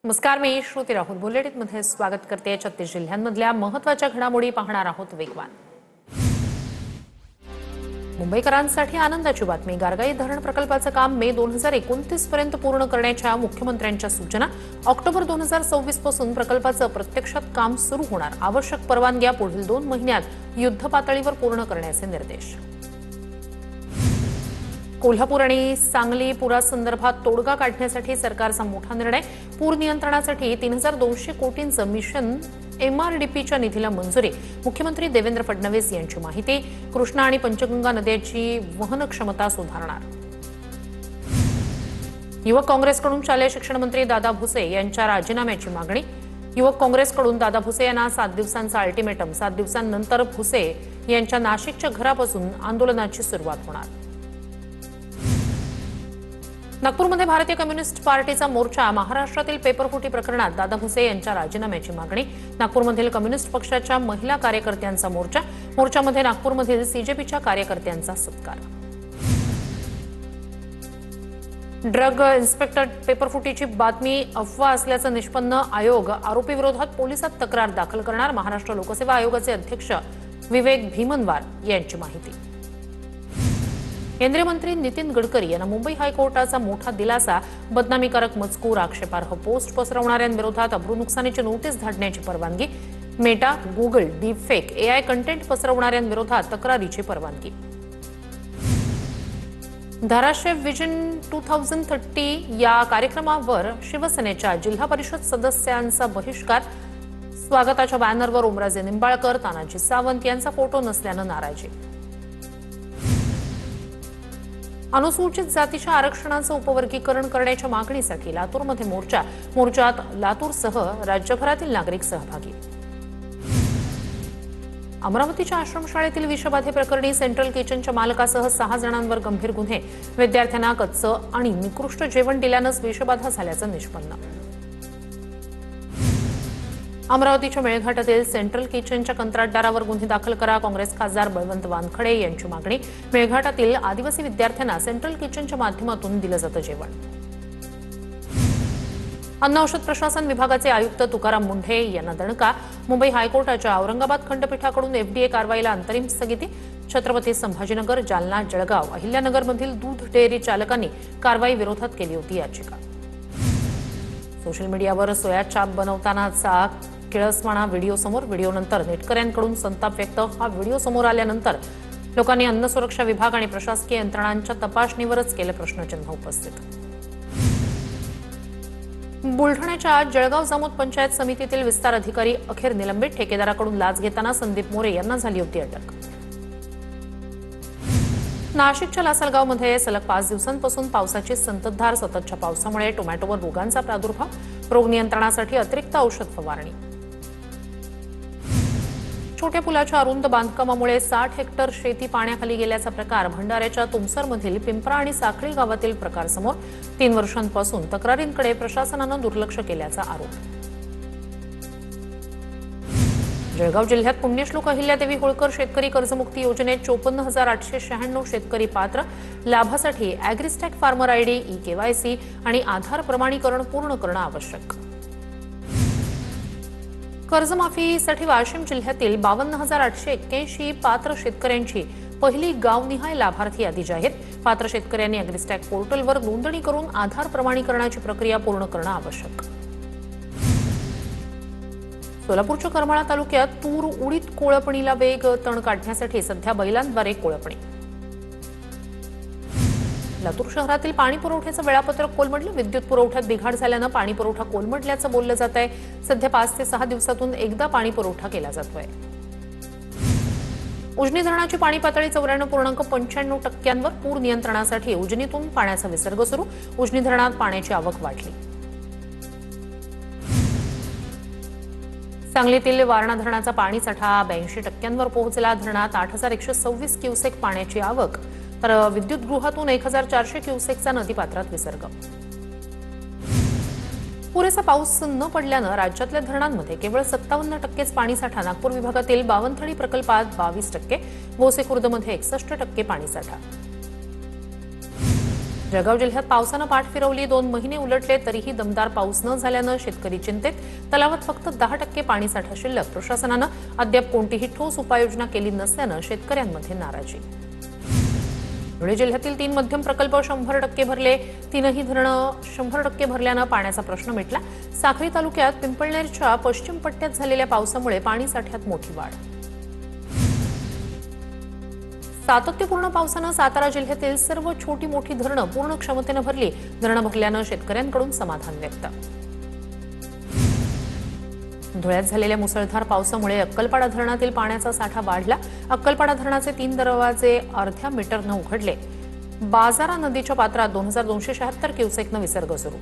नमस्कार, मी श्रुती राहुल बुलेटिनमध्ये स्वागत करते. 36 जिल्ह्यांमधल्या महत्त्वाच्या घडामोडी पाहणार आहोत वेगवान. मुंबईकरांसाठी आनंदाची बातमी. गारगाई धरण प्रकल्पाचं काम मे 2029 पर्यंत पूर्ण करण्याच्या मुख्यमंत्र्यांच्या सूचना. ऑक्टोबर 2026 पासून प्रकल्पाचं प्रत्यक्षात काम सुरू होणार. आवश्यक परवानग्या पुढील 2 महिन्यात युद्धपातळीवर पूर्ण करण्याचे निर्देश. कोल्हापूर आणि सांगली पुरासंदर्भात तोडगा काढण्यासाठी सरकारचा मोठा निर्णय. पूर नियंत्रणासाठी 3200 कोटींचं मिशन MRDPच्या निधीला मंजुरी. मुख्यमंत्री देवेंद्र फडणवीस यांची माहिती. कृष्णा आणि पंचगंगा नद्यांची वहन क्षमता सुधारणार. युवक काँग्रेसकडून शालेय शिक्षण मंत्री दादा भुसे यांच्या राजीनाम्याची मागणी. युवक काँग्रेसकडून दादा भुसे यांना 7 दिवसांचा अल्टिमेटम. 7 दिवसांनंतर भुसे यांच्या नाशिकच्या घरापासून आंदोलनाची सुरुवात होणार. नागपूरमध्ये भारतीय कम्युनिस्ट पार्टीचा मोर्चा. महाराष्ट्रातील पेपरफुटी प्रकरणात दादा भुसे यांच्या राजीनाम्याची मागणी. नागपूरमधील कम्युनिस्ट पक्षाच्या महिला कार्यकर्त्यांचा मोर्चा. मोर्चामध्ये नागपूरमधील CJPच्या कार्यकर्त्यांचा सत्कार. ड्रग इन्स्पेक्टर पेपरफुटीची बातमी अफवा असल्याचं निष्पन्न. आयोग आरोपीविरोधात पोलिसात तक्रार दाखल करणार. महाराष्ट्र लोकसेवा आयोगाचे अध्यक्ष विवेक भीमनवार यांची माहिती. केंद्रीय मंत्री नितीन गडकरी यांना मुंबई हायकोर्टाचा मोठा दिलासा. बदनामीकारक मजकूर, आक्षेपार्ह पोस्ट पसरवणाऱ्यांविरोधात अब्रू नुकसानीची नोटीस धाडण्याची परवानगी. Meta, Google, deepfake, AI content पसरवणाऱ्यांविरोधात तक्रारीची परवानगी. धाराशिव विजन 2030 या कार्यक्रमावर शिवसेनेच्या जिल्हा परिषद सदस्यांचा बहिष्कार. स्वागताच्या बॅनरवर ओमराजे निंबाळकर, तानाजी सावंत यांचा फोटो नसल्यानं नाराजी. अनुसूचित जातीच्या आरक्षणाचं उपवर्गीकरण करण्याच्या मागणीसाठी लातूरमध्ये मोर्चा. मोर्चात लातूरसह राज्यभरातील नागरिक सहभागी. अमरावतीच्या आश्रमशाळेतील विषबाधे प्रकरणी सेंट्रल किचनच्या मालकासह 6 जणांवर गंभीर गुन्हे. विद्यार्थ्यांना कच्चं आणि निकृष्ट जेवण दिल्यानंच विषबाधा झाल्याचं निष्पन्न. अमरावतीच्या मेळघाटातील सेंट्रल किचनच्या कंत्राटदारावर गुन्हे दाखल करा. काँग्रेस खासदार बळवंत वानखडे यांची मागणी. मेळघाटातील आदिवासी विद्यार्थ्यांना सेंट्रल किचनच्या माध्यमातून दिलं जातं जेवण. अन्न औषध प्रशासन विभागाचे आयुक्त तुकाराम मुंढे यांना दणका. मुंबई हायकोर्टाच्या औरंगाबाद खंडपीठाकडून FDA कारवाईला अंतरिम स्थगिती. छत्रपती संभाजीनगर, जालना, जळगाव, अहिल्यानगरमधील दूध डेअरी चालकांनी कारवाई विरोधात केली होती याचिका. सोशल मीडियावर सोया चाप बनवतानाचा किळसवाणा व्हिडिओ समोर. व्हिडिओनंतर नेटकऱ्यांकडून संताप व्यक्त. हा व्हिडिओ समोर आल्यानंतर लोकांनी अन्न सुरक्षा विभाग आणि प्रशासकीय यंत्रणांच्या तपासणीवरच केलं प्रश्नचिन्ह उपस्थित. बुलढाण्याच्या जळगाव जामोद पंचायत समितीतील विस्तार अधिकारी अखेर निलंबित. ठेकेदाराकडून लाच घेताना संदीप मोरे यांना झाली होती अटक. नाशिकच्या लासलगावमध्ये सलग 5 दिवसांपासून पावसाची संततधार. सततच्या पावसामुळे टोमॅटोवर रोगांचा प्रादुर्भाव. रोग नियंत्रणासाठी अतिरिक्त औषध फवारणी. छोट्या पुलाच्या अरुंद बांधकामामुळे 60 हेक्टर शेती पाण्याखाली गेल्याचा प्रकार. भंडाऱ्याच्या तुमसरमधील पिंपरा आणि साखळी गावातील प्रकार समोर. 3 वर्षांपासून तक्रारींकडे प्रशासनानं दुर्लक्ष केल्याचा आरोप. जळगाव जिल्ह्यात पुण्यश्लोक अहिल्यादेवी होळकर शेतकरी कर्जमुक्ती योजनेत 54,896 शेतकरी पात्र. लाभासाठी अॅग्रिस्टॅक फार्मर ID, eKYC आणि आधार प्रमाणीकरण पूर्ण करणं आवश्यक. कर्जमाफीसाठी वाशिम जिल्ह्यातील 52,881 पात्र शेतकऱ्यांची पहिली गावनिहाय लाभार्थी यादी जाहीर. पात्र शेतकऱ्यांनी अॅग्रिस्टॅक पोर्टलवर नोंदणी करून आधार प्रमाणीकरणाची प्रक्रिया पूर्ण करणं आवश्यक. सोलापूरच्या करमाळा तालुक्यात तूर उडीद कोळपणीला वेग. तण काढण्यासाठी सध्या बैलांद्वारे कोळपणी. लातूर शहरातील पाणी पुरवठ्याचं वेळापत्रक कोलमडलं. विद्युत पुरवठ्यात बिघाड झाल्यानं पाणी पुरवठा कोलमडल्याचं बोललं जात आहे. सध्या 5 ते 6 दिवसातून एकदा पाणी पुरवठा केला जातोय. उजनी धरणाची पाणी पातळी 94.95%. पूर नियंत्रणासाठी उजनीतून पाण्याचा विसर्ग सुरू. उजनी धरणात पाण्याची आवक वाढली. सांगलीतील वारणा धरणाचा पाणीसाठा 82% पोहोचला. धरणात 8,126 क्युसेक पाण्याची आवक. तर विद्युतगृहातून 1,400 क्युसेकचा नदीपात्रात विसर्ग. पुरेसा पाऊस न पडल्यानं राज्यातल्या धरणांमध्ये केवळ 57% पाणीसाठा. नागपूर विभागातील बावनथडी प्रकल्पात 22%. गोसेखुर्दमध्ये 61% पाणीसाठा. जळगाव जिल्ह्यात पावसानं पाठ फिरवली. 2 महिने उलटले तरीही दमदार पाऊस न झाल्यानं शेतकरी चिंतेत. तलावात फक्त 10% पाणीसाठा शिल्लक. प्रशासनानं अद्याप कोणतीही ठोस उपाययोजना केली नसल्यानं शेतकऱ्यांमध्ये नाराजी. धुळे जिल्ह्यातील 3 मध्यम प्रकल्प 100% भरले. 3ही धरणं 100% भरल्यानं पाण्याचा प्रश्न मिटला. साक्री तालुक्यात पिंपळनेरच्या पश्चिम पट्ट्यात झालेल्या पावसामुळे पाणी साठ्यात मोठी वाढ. सातत्यपूर्ण पावसानं सातारा जिल्ह्यातील सर्व छोटी मोठी धरणं पूर्ण क्षमतेनं भरली. धरणं भरल्यानं शेतकऱ्यांकडून समाधान व्यक्त. धुळ्यात झालेल्या मुसळधार पावसामुळे अक्कलपाडा धरणातील पाण्याचा साठा वाढला. अक्कलपाडा धरणाचे 3 दरवाजे अर्ध्या मीटरनं उघडले. बाजारा नदीच्या पात्रात 2276 क्युसेकनं विसर्ग सुरू.